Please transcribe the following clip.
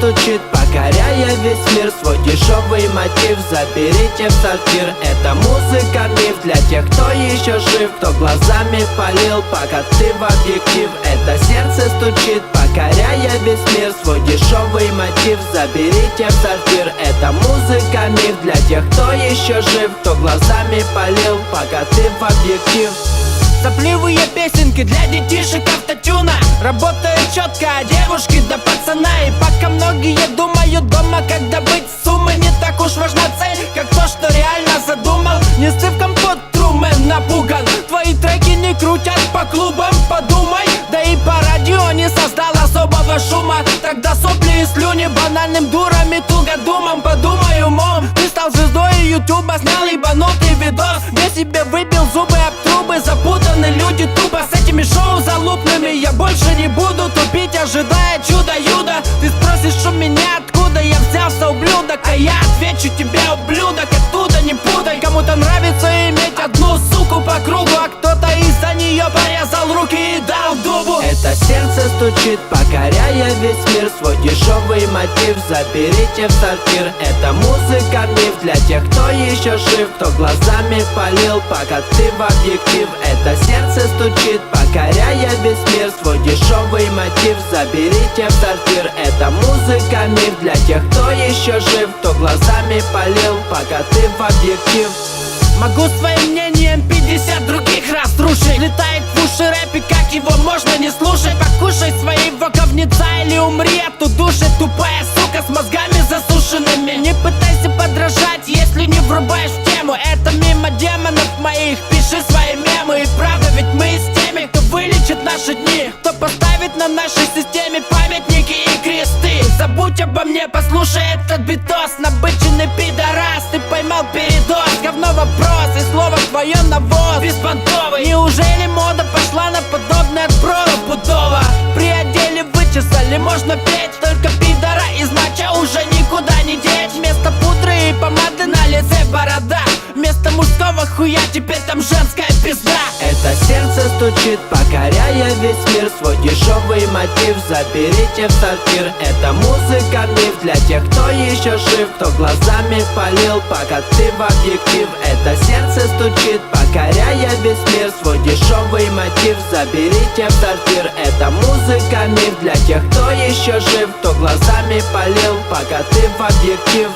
стучит, покоряя весь мир. Свой дешевый мотив заберите в сортир. Это музыка миф для тех, кто еще жив, кто глазами полил, пока ты в объектив. Это сердце стучит, покоряя весь мир. Свой дешевый мотив заберите в сортир. Это музыка миф для тех, кто еще жив, кто глазами полил, пока ты в объектив. Сопливые песенки для детишек автотюна работают четко, а девушки до пацана. И пока многие думают дома, когда быть с суммой, не так уж важна цель, как то, что реально задумал. Не сыв компот, Трумен напуган. Твои треки не крутят по клубам, подумай. Да и по радио не создал особого шума. Тогда сопли и слюни банальным дурам и тугодумам. Подумай умом, ты стал звездой ютуба, снял ебанутый видос, где себе выбил зубы об трубы. Запутаны люди тупо с этими шоу залупными. Я больше не буду тупить, ожидая чудо-юда. Ты спросишь у меня, откуда я взялся, ублюдок, а я отвечу тебе, ублюдок, оттуда не путай. Кому-то нравится иметь одну суку по кругу, а кто-то из-за нее порезал руки и дал дубу. Это сердце стучит, покоряя весь мир. Свой дешевый мотив заберите в сортир. Это музыка миф для тех, кто еще жив, кто глазами полил, пока ты в объектив. Это сердце стучит, покоряя весь мир. Свой дешевый мотив заберите в сортир. Это музыка миф для тех, кто еще жив, кто глазами полил, пока ты в объектив. Могу своим мнением 50 других разрушить. Летает в уши рэп, и как его можно не слушать? Покушай своего говнеца или умри от удуши. Тупая сука с мозгами засушенными. Не пытайся подражать, если не врубаешь в тему. Это мимо демонов моих, пиши свои мемы. И правда, ведь мы с теми, кто вылечит наши дни, кто поставит на нашей системе памятники и кресты. Забудь обо мне, послушай этот битос. Набыченный пидорас, ты поймал передоз. Говно вопрос, и слово твое навоз беспонтовый. Неужели мода пошла на подобное отброс? Будово при отделе вычесали, можно петь. Только пидора из матча уже никуда не деть. Вместо пудры и помады на лице борода. Вместо мужского хуя теперь там женская пизда. Это сердце стучит, покоряя весь мир. Свой дешевый мотив заберите в сортир. Это музыка миф для тех, кто еще жив, кто глазами полил, пока ты в объектив. Это сердце стучит, покоряя весь мир. Свой дешевый мотив заберите в сортир. Это музыка миф для тех, кто еще жив, кто глазами полил, пока ты в объектив.